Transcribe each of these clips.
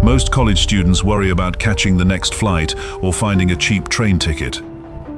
Most college students worry about catching the next flight or finding a cheap train ticket.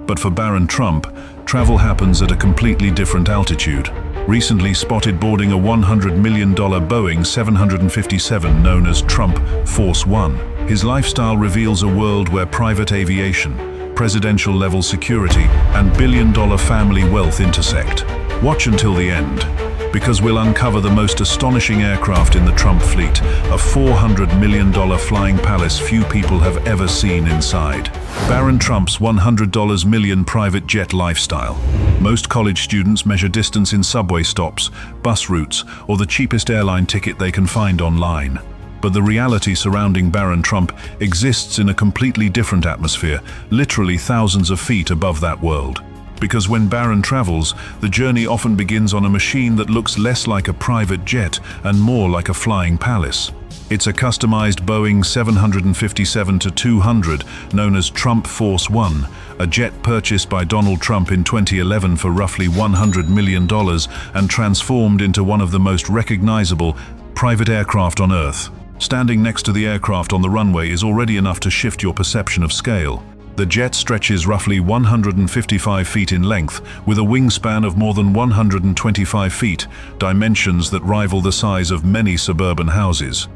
But for Barron Trump, travel happens at a completely different altitude. Recently spotted boarding a $100 million Boeing 757 known as Trump Force One. His lifestyle reveals a world where private aviation, presidential-level security, and billion-dollar family wealth intersect. Watch until the end, because we'll uncover the most astonishing aircraft in the Trump fleet, a $400 million flying palace few people have ever seen inside. Barron Trump's $100 million private jet lifestyle. Most college students measure distance in subway stops, bus routes, or the cheapest airline ticket they can find online. But the reality surrounding Barron Trump exists in a completely different atmosphere, literally thousands of feet above that world. Because when Barron travels, the journey often begins on a machine that looks less like a private jet and more like a flying palace. It's a customized Boeing 757-200 known as Trump Force One, a jet purchased by Donald Trump in 2011 for roughly $100 million and transformed into one of the most recognizable private aircraft on Earth. Standing next to the aircraft on the runway is already enough to shift your perception of scale. The jet stretches roughly 155 feet in length, with a wingspan of more than 125 feet, dimensions that rival the size of many suburban houses.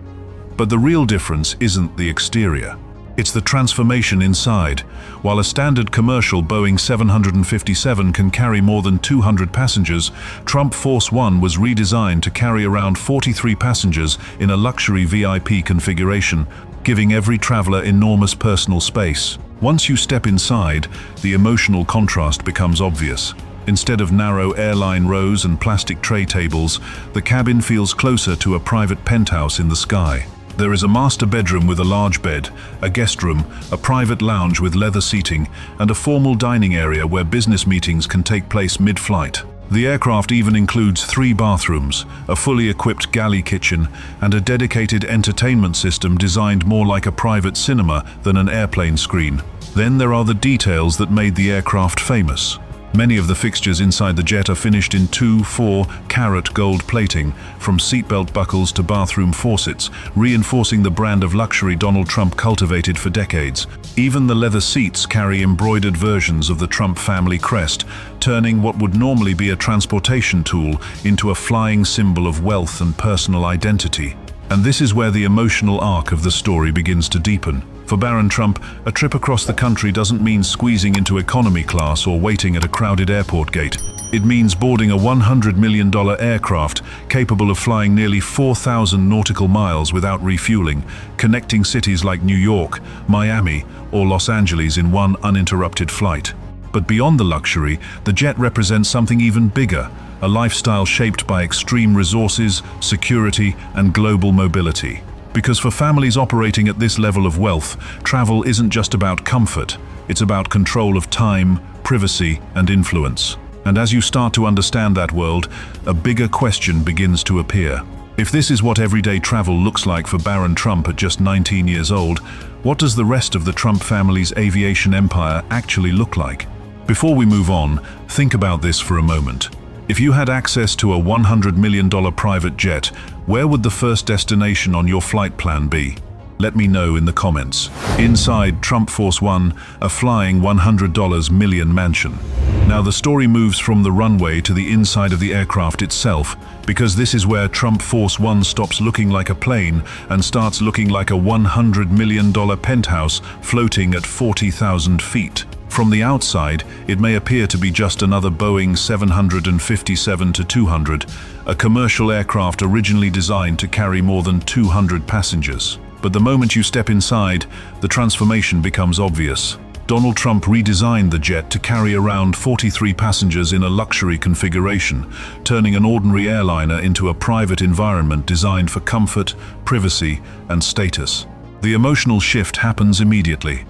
But the real difference isn't the exterior. It's the transformation inside. While a standard commercial Boeing 757 can carry more than 200 passengers, Trump Force One was redesigned to carry around 43 passengers in a luxury VIP configuration, giving every traveler enormous personal space. Once you step inside, the emotional contrast becomes obvious. Instead of narrow airline rows and plastic tray tables, the cabin feels closer to a private penthouse in the sky. There is a master bedroom with a large bed, a guest room, a private lounge with leather seating, and a formal dining area where business meetings can take place mid-flight. The aircraft even includes 3 bathrooms, a fully equipped galley kitchen, and a dedicated entertainment system designed more like a private cinema than an airplane screen. Then there are the details that made the aircraft famous. Many of the fixtures inside the jet are finished in 2-4-carat gold plating, from seatbelt buckles to bathroom faucets, reinforcing the brand of luxury Donald Trump cultivated for decades. Even the leather seats carry embroidered versions of the Trump family crest, turning what would normally be a transportation tool into a flying symbol of wealth and personal identity. And this is where the emotional arc of the story begins to deepen. For Barron Trump, a trip across the country doesn't mean squeezing into economy class or waiting at a crowded airport gate. It means boarding a $100 million aircraft capable of flying nearly 4,000 nautical miles without refueling, connecting cities like New York, Miami, or Los Angeles in one uninterrupted flight. But beyond the luxury, the jet represents something even bigger, a lifestyle shaped by extreme resources, security, and global mobility. Because for families operating at this level of wealth, travel isn't just about comfort, it's about control of time, privacy, and influence. And as you start to understand that world, a bigger question begins to appear. If this is what everyday travel looks like for Barron Trump at just 19 years old, what does the rest of the Trump family's aviation empire actually look like? Before we move on, think about this for a moment. If you had access to a $100 million private jet, where would the first destination on your flight plan be? Let me know in the comments. Inside Trump Force One, a flying $100 million mansion. Now the story moves from the runway to the inside of the aircraft itself, because this is where Trump Force One stops looking like a plane and starts looking like a $100 million penthouse floating at 40,000 feet. From the outside, it may appear to be just another Boeing 757-200, a commercial aircraft originally designed to carry more than 200 passengers. But the moment you step inside, the transformation becomes obvious. Donald Trump redesigned the jet to carry around 43 passengers in a luxury configuration, turning an ordinary airliner into a private environment designed for comfort, privacy, and status. The emotional shift happens immediately.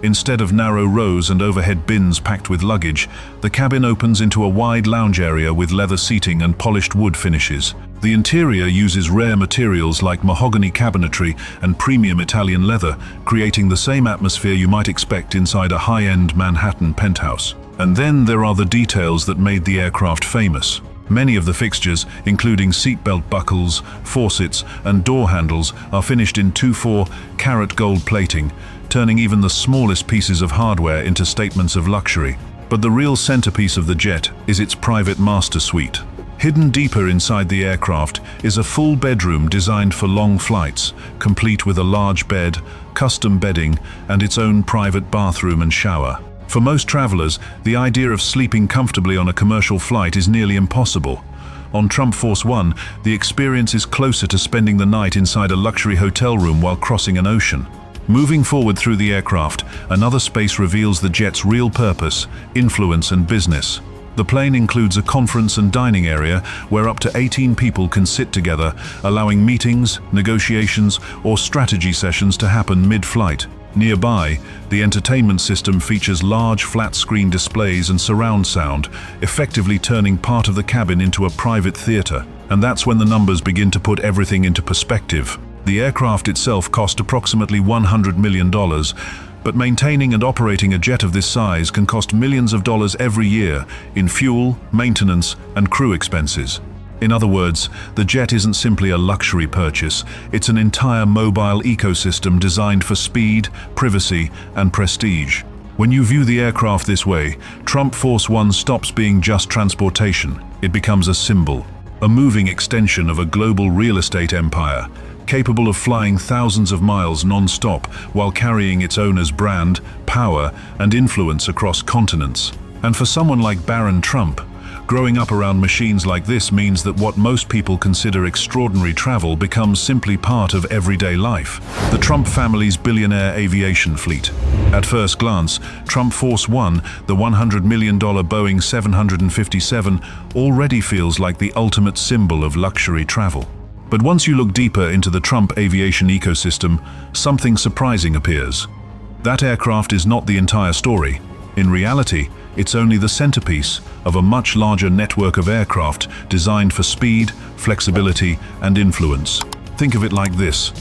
Instead of narrow rows and overhead bins packed with luggage, the cabin opens into a wide lounge area with leather seating and polished wood finishes. The interior uses rare materials like mahogany cabinetry and premium Italian leather, creating the same atmosphere you might expect inside a high-end Manhattan penthouse. And then there are the details that made the aircraft famous. Many of the fixtures, including seatbelt buckles, faucets, and door handles, are finished in 2.4-carat gold plating, turning even the smallest pieces of hardware into statements of luxury. But the real centerpiece of the jet is its private master suite. Hidden deeper inside the aircraft is a full bedroom designed for long flights, complete with a large bed, custom bedding, and its own private bathroom and shower. For most travelers, the idea of sleeping comfortably on a commercial flight is nearly impossible. On Trump Force One, the experience is closer to spending the night inside a luxury hotel room while crossing an ocean. Moving forward through the aircraft, another space reveals the jet's real purpose, influence, and business. The plane includes a conference and dining area where up to 18 people can sit together, allowing meetings, negotiations, or strategy sessions to happen mid-flight. Nearby, the entertainment system features large flat-screen displays and surround sound, effectively turning part of the cabin into a private theater. And that's when the numbers begin to put everything into perspective. The aircraft itself cost approximately $100 million, but maintaining and operating a jet of this size can cost millions of dollars every year in fuel, maintenance, and crew expenses. In other words, the jet isn't simply a luxury purchase, it's an entire mobile ecosystem designed for speed, privacy, and prestige. When you view the aircraft this way, Trump Force One stops being just transportation. It becomes a symbol, a moving extension of a global real estate empire, capable of flying thousands of miles non-stop while carrying its owner's brand, power, and influence across continents. And for someone like Barron Trump, growing up around machines like this means that what most people consider extraordinary travel becomes simply part of everyday life. The Trump family's billionaire aviation fleet. At first glance, Trump Force One, the $100 million Boeing 757, already feels like the ultimate symbol of luxury travel. But once you look deeper into the Trump aviation ecosystem, something surprising appears. That aircraft is not the entire story. In reality, it's only the centerpiece of a much larger network of aircraft designed for speed, flexibility, and influence. Think of it like this.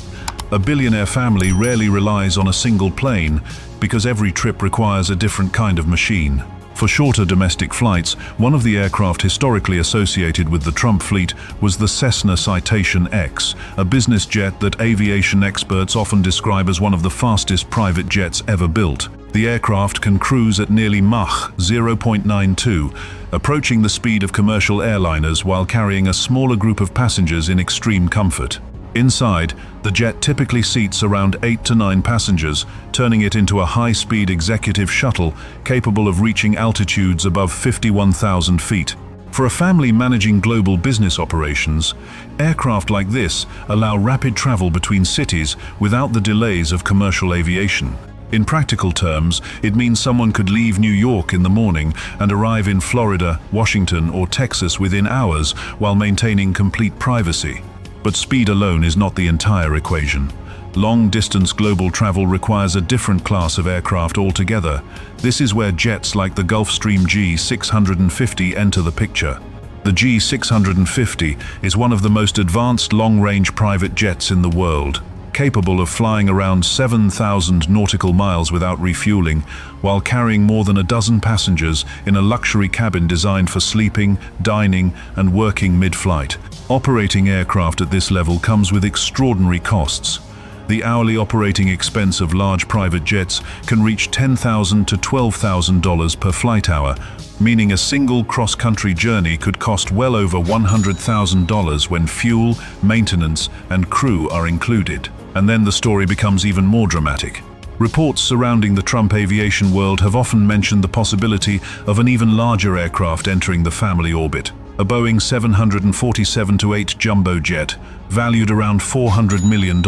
A billionaire family rarely relies on a single plane because every trip requires a different kind of machine. For shorter domestic flights, one of the aircraft historically associated with the Trump fleet was the Cessna Citation X, a business jet that aviation experts often describe as one of the fastest private jets ever built. The aircraft can cruise at nearly Mach 0.92, approaching the speed of commercial airliners while carrying a smaller group of passengers in extreme comfort. Inside, the jet typically seats around 8 to 9 passengers, turning it into a high-speed executive shuttle capable of reaching altitudes above 51,000 feet. For a family managing global business operations, aircraft like this allow rapid travel between cities without the delays of commercial aviation. In practical terms, it means someone could leave New York in the morning and arrive in Florida, Washington, or Texas within hours while maintaining complete privacy. But speed alone is not the entire equation. Long-distance global travel requires a different class of aircraft altogether. This is where jets like the Gulfstream G650 enter the picture. The G650 is one of the most advanced long-range private jets in the world, capable of flying around 7,000 nautical miles without refueling, while carrying more than a dozen passengers in a luxury cabin designed for sleeping, dining, and working mid-flight. Operating aircraft at this level comes with extraordinary costs. The hourly operating expense of large private jets can reach $10,000 to $12,000 per flight hour, meaning a single cross-country journey could cost well over $100,000 when fuel, maintenance, and crew are included. And then the story becomes even more dramatic. Reports surrounding the Trump aviation world have often mentioned the possibility of an even larger aircraft entering the family orbit. A Boeing 747-8 jumbo jet, valued around $400 million.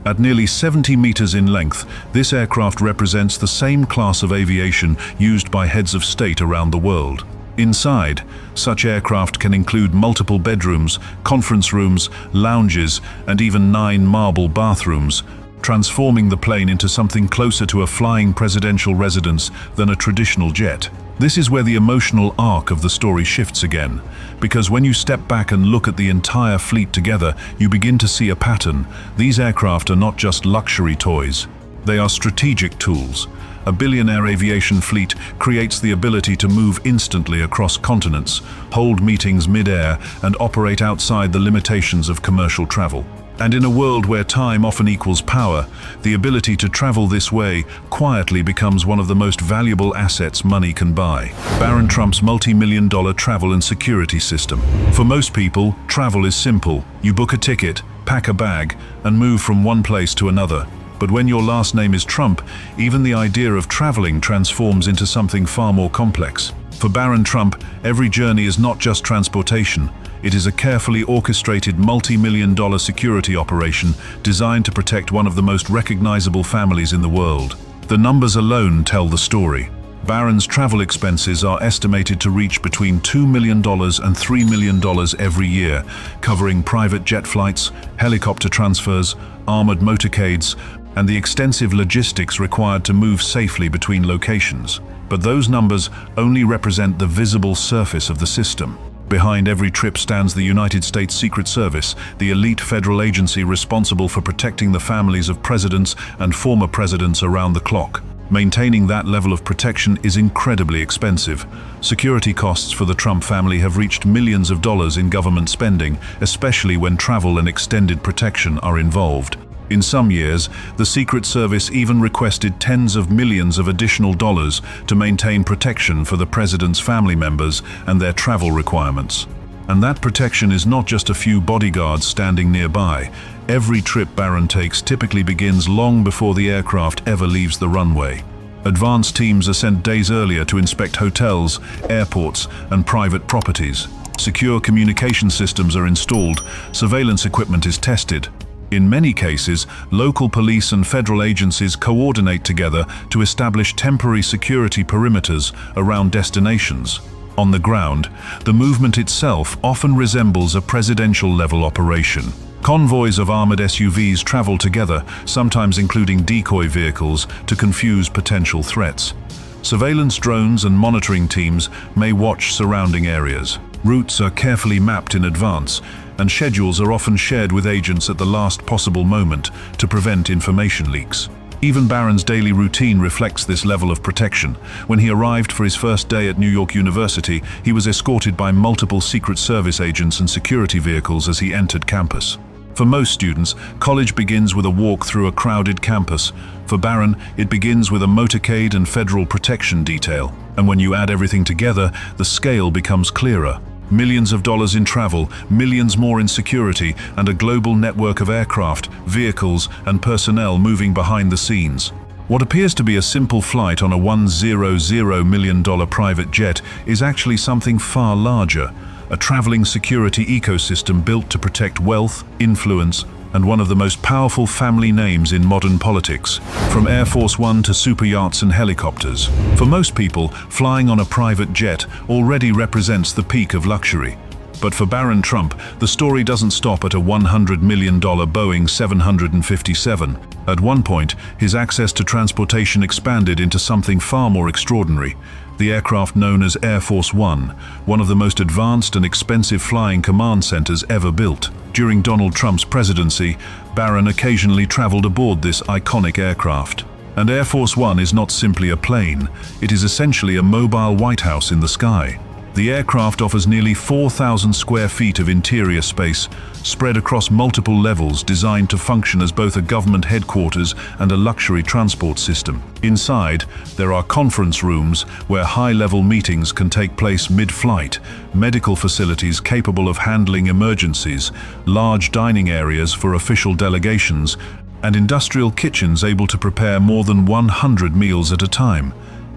At nearly 70 meters in length, this aircraft represents the same class of aviation used by heads of state around the world. Inside, such aircraft can include multiple bedrooms, conference rooms, lounges, and even 9 marble bathrooms, transforming the plane into something closer to a flying presidential residence than a traditional jet. This is where the emotional arc of the story shifts again, because when you step back and look at the entire fleet together, you begin to see a pattern. These aircraft are not just luxury toys. They are strategic tools, A billionaire aviation fleet creates the ability to move instantly across continents, hold meetings mid-air, and operate outside the limitations of commercial travel. And in a world where time often equals power, the ability to travel this way quietly becomes one of the most valuable assets money can buy. Barron Trump's multi-million-dollar travel and security system. For most people, travel is simple. You book a ticket, pack a bag, and move from one place to another. But when your last name is Trump, even the idea of traveling transforms into something far more complex. For Barron Trump, every journey is not just transportation. It is a carefully orchestrated multi-million-dollar security operation designed to protect one of the most recognizable families in the world. The numbers alone tell the story. Barron's travel expenses are estimated to reach between $2 million and $3 million every year, covering private jet flights, helicopter transfers, armored motorcades, and the extensive logistics required to move safely between locations. But those numbers only represent the visible surface of the system. Behind every trip stands the United States Secret Service, the elite federal agency responsible for protecting the families of presidents and former presidents around the clock. Maintaining that level of protection is incredibly expensive. Security costs for the Trump family have reached millions of dollars in government spending, especially when travel and extended protection are involved. In some years, the Secret Service even requested tens of millions of additional dollars to maintain protection for the president's family members and their travel requirements. And that protection is not just a few bodyguards standing nearby. Every trip Barron takes typically begins long before the aircraft ever leaves the runway. Advance teams are sent days earlier to inspect hotels, airports, and private properties. Secure communication systems are installed, surveillance equipment is tested. In many cases, local police and federal agencies coordinate together to establish temporary security perimeters around destinations. On the ground, the movement itself often resembles a presidential-level operation. Convoys of armored SUVs travel together, sometimes including decoy vehicles, to confuse potential threats. Surveillance drones and monitoring teams may watch surrounding areas. Routes are carefully mapped in advance, and schedules are often shared with agents at the last possible moment to prevent information leaks. Even Barron's daily routine reflects this level of protection. When he arrived for his first day at New York University, he was escorted by multiple Secret Service agents and security vehicles as he entered campus. For most students, college begins with a walk through a crowded campus. For Barron, it begins with a motorcade and federal protection detail. And when you add everything together, the scale becomes clearer. Millions of dollars in travel, millions more in security, and a global network of aircraft, vehicles, and personnel moving behind the scenes. What appears to be a simple flight on a $100 million private jet is actually something far larger. A traveling security ecosystem built to protect wealth, influence, and one of the most powerful family names in modern politics, from Air Force One to super yachts and helicopters. For most people, flying on a private jet already represents the peak of luxury. But for Barron Trump, the story doesn't stop at a $100 million Boeing 757. At one point, his access to transportation expanded into something far more extraordinary. The aircraft known as Air Force One, one of the most advanced and expensive flying command centers ever built. During Donald Trump's presidency, Barron occasionally traveled aboard this iconic aircraft. And Air Force One is not simply a plane, it is essentially a mobile White House in the sky. The aircraft offers nearly 4,000 square feet of interior space, spread across multiple levels, designed to function as both a government headquarters and a luxury transport system. Inside, there are conference rooms where high-level meetings can take place mid-flight, medical facilities capable of handling emergencies, large dining areas for official delegations, and industrial kitchens able to prepare more than 100 meals at a time.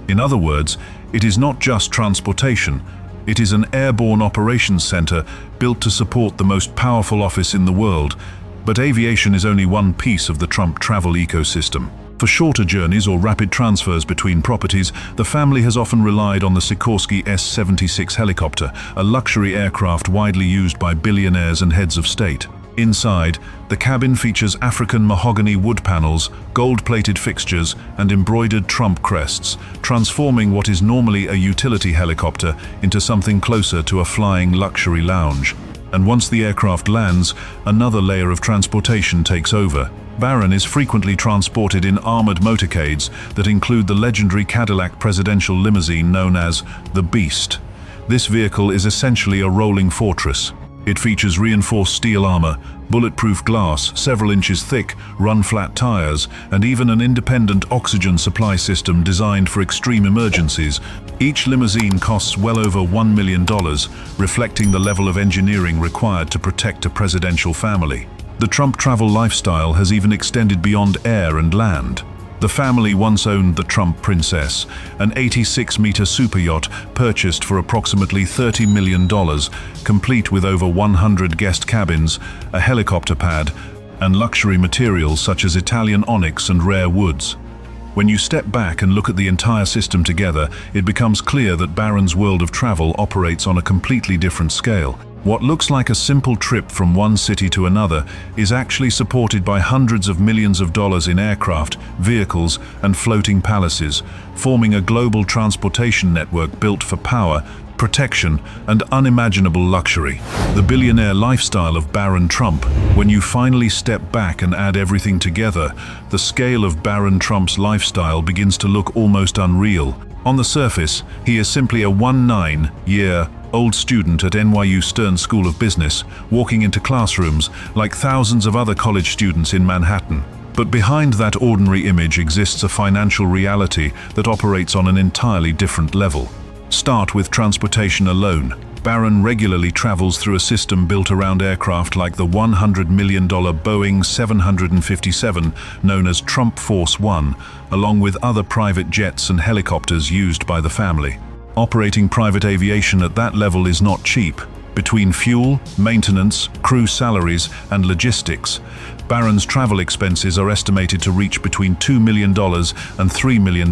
In other words, it is not just transportation. It is an airborne operations center built to support the most powerful office in the world. But aviation is only one piece of the Trump travel ecosystem. For shorter journeys or rapid transfers between properties, the family has often relied on the Sikorsky S-76 helicopter, a luxury aircraft widely used by billionaires and heads of state. Inside, the cabin features African mahogany wood panels, gold-plated fixtures, and embroidered Trump crests, transforming what is normally a utility helicopter into something closer to a flying luxury lounge. And once the aircraft lands, another layer of transportation takes over. Barron is frequently transported in armored motorcades that include the legendary Cadillac presidential limousine known as the Beast. This vehicle is essentially a rolling fortress. It features reinforced steel armor, bulletproof glass, several inches thick, run-flat tires, and even an independent oxygen supply system designed for extreme emergencies. Each limousine costs well over $1 million, reflecting the level of engineering required to protect a presidential family. The Trump travel lifestyle has even extended beyond air and land. The family once owned the Trump Princess, an 86-meter superyacht purchased for approximately $30 million, complete with over 100 guest cabins, a helicopter pad, and luxury materials such as Italian onyx and rare woods. When you step back and look at the entire system together, it becomes clear that Barron's world of travel operates on a completely different scale. What looks like a simple trip from one city to another is actually supported by hundreds of millions of dollars in aircraft, vehicles, and floating palaces, forming a global transportation network built for power, protection, and unimaginable luxury. The billionaire lifestyle of Barron Trump. When you finally step back and add everything together, the scale of Barron Trump's lifestyle begins to look almost unreal. On the surface, he is simply a 19-year-old student at NYU Stern School of Business, walking into classrooms like thousands of other college students in Manhattan. But behind that ordinary image exists a financial reality that operates on an entirely different level. Start with transportation alone. Barron regularly travels through a system built around aircraft like the $100 million Boeing 757, known as Trump Force One, along with other private jets and helicopters used by the family. Operating private aviation at that level is not cheap. Between fuel, maintenance, crew salaries, and logistics, Barron's travel expenses are estimated to reach between $2 million and $3 million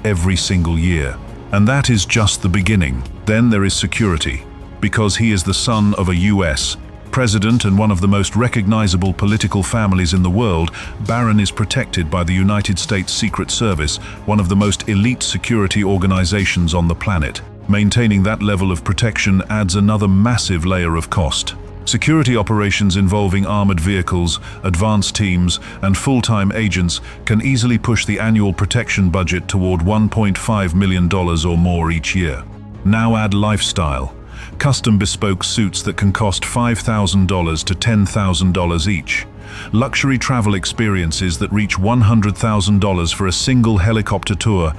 every single year. And that is just the beginning. Then there is security. Because he is the son of a U.S. president and one of the most recognizable political families in the world, Barron is protected by the United States Secret Service, one of the most elite security organizations on the planet. Maintaining that level of protection adds another massive layer of cost. Security operations involving armored vehicles, advanced teams, and full-time agents can easily push the annual protection budget toward $1.5 million or more each year. Now add lifestyle. Custom bespoke suits that can cost $5,000 to $10,000 each. Luxury travel experiences that reach $100,000 for a single helicopter tour,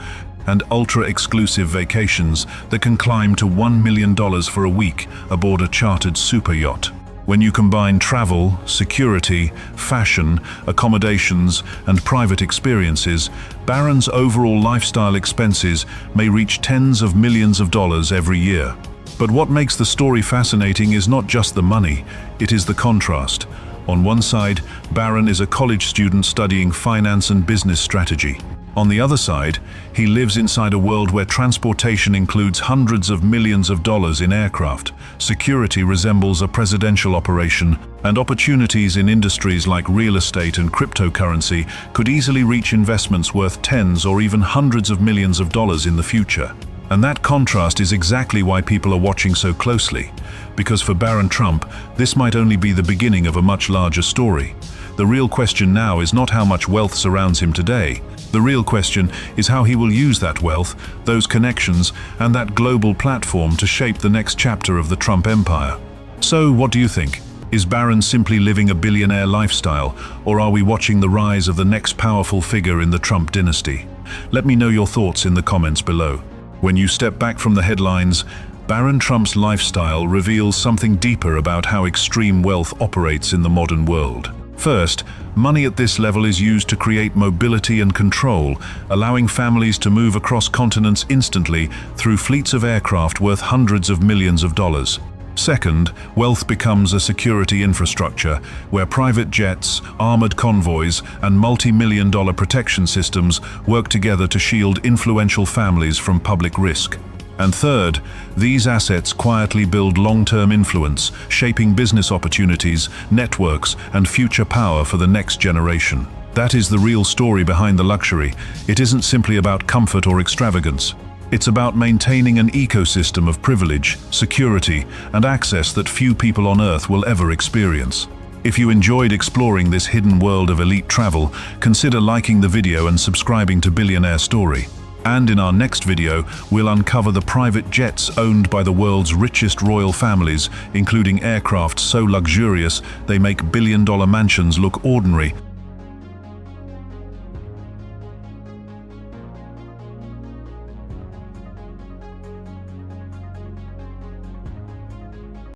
and ultra-exclusive vacations that can climb to $1 million for a week aboard a chartered super yacht. When you combine travel, security, fashion, accommodations, and private experiences, Barron's overall lifestyle expenses may reach tens of millions of dollars every year. But what makes the story fascinating is not just the money, it is the contrast. On one side, Barron is a college student studying finance and business strategy. On the other side, he lives inside a world where transportation includes hundreds of millions of dollars in aircraft, security resembles a presidential operation, and opportunities in industries like real estate and cryptocurrency could easily reach investments worth tens or even hundreds of millions of dollars in the future. And that contrast is exactly why people are watching so closely. Because for Barron Trump, this might only be the beginning of a much larger story. The real question now is not how much wealth surrounds him today. The real question is how he will use that wealth, those connections, and that global platform to shape the next chapter of the Trump empire. So, what do you think? Is Barron simply living a billionaire lifestyle, or are we watching the rise of the next powerful figure in the Trump dynasty? Let me know your thoughts in the comments below. When you step back from the headlines, Barron Trump's lifestyle reveals something deeper about how extreme wealth operates in the modern world. First, money at this level is used to create mobility and control, allowing families to move across continents instantly through fleets of aircraft worth hundreds of millions of dollars. Second, wealth becomes a security infrastructure, where private jets, armored convoys, and multi-million-dollar protection systems work together to shield influential families from public risk. And third, these assets quietly build long-term influence, shaping business opportunities, networks, and future power for the next generation. That is the real story behind the luxury. It isn't simply about comfort or extravagance. It's about maintaining an ecosystem of privilege, security, and access that few people on Earth will ever experience. If you enjoyed exploring this hidden world of elite travel, consider liking the video and subscribing to Billionaire Story. And in our next video, we'll uncover the private jets owned by the world's richest royal families, including aircraft so luxurious they make billion-dollar mansions look ordinary.